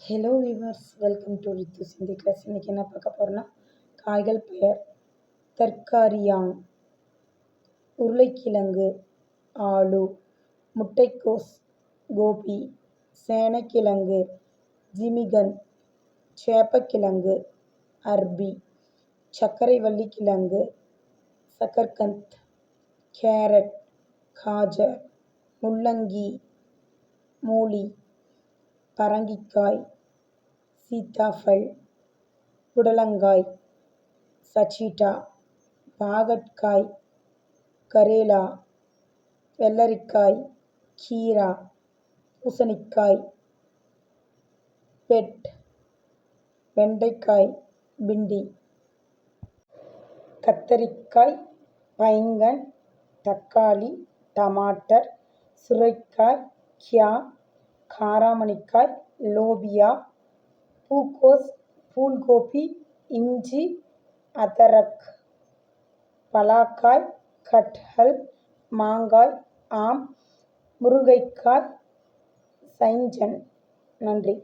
Hello viewers, welcome to ரித்து சிந்தி class. இன்றைக்கி என்ன பார்க்க போகிறோன்னா, காய்கள் பெயர்: தர்காரியாங், உருளைக்கிழங்கு ஆலு, முட்டைக்கோஸ் கோபி, சேனைக்கிழங்கு ஜிமிகன், சேப்பக்கிழங்கு அர்பி, சர்க்கரைவள்ளி கிழங்கு சக்கர்கந்த், கேரட், காஜர், முள்ளங்கி, மூலி, பரங்கிக்காய், சீத்தாஃபல், புடலங்காய், சச்சீட்டா, பாகற்காய், கரேலா, வெள்ளரிக்காய், கீரா, பூசணிக்காய், பெட், வெண்டைக்காய், பிண்டி, கத்தரிக்காய், பைங்கன், தக்காளி, டமாட்டர், சுரைக்காய், கியா, காராமணிக்காய், லோபியா, பூக்கோஸ், பூல்கோபி, இஞ்சி, அதரக், பலாக்காய், கட்ஹல், மாங்காய், ஆம், முருங்கைக்காய், சைஞ்சன். நன்றி.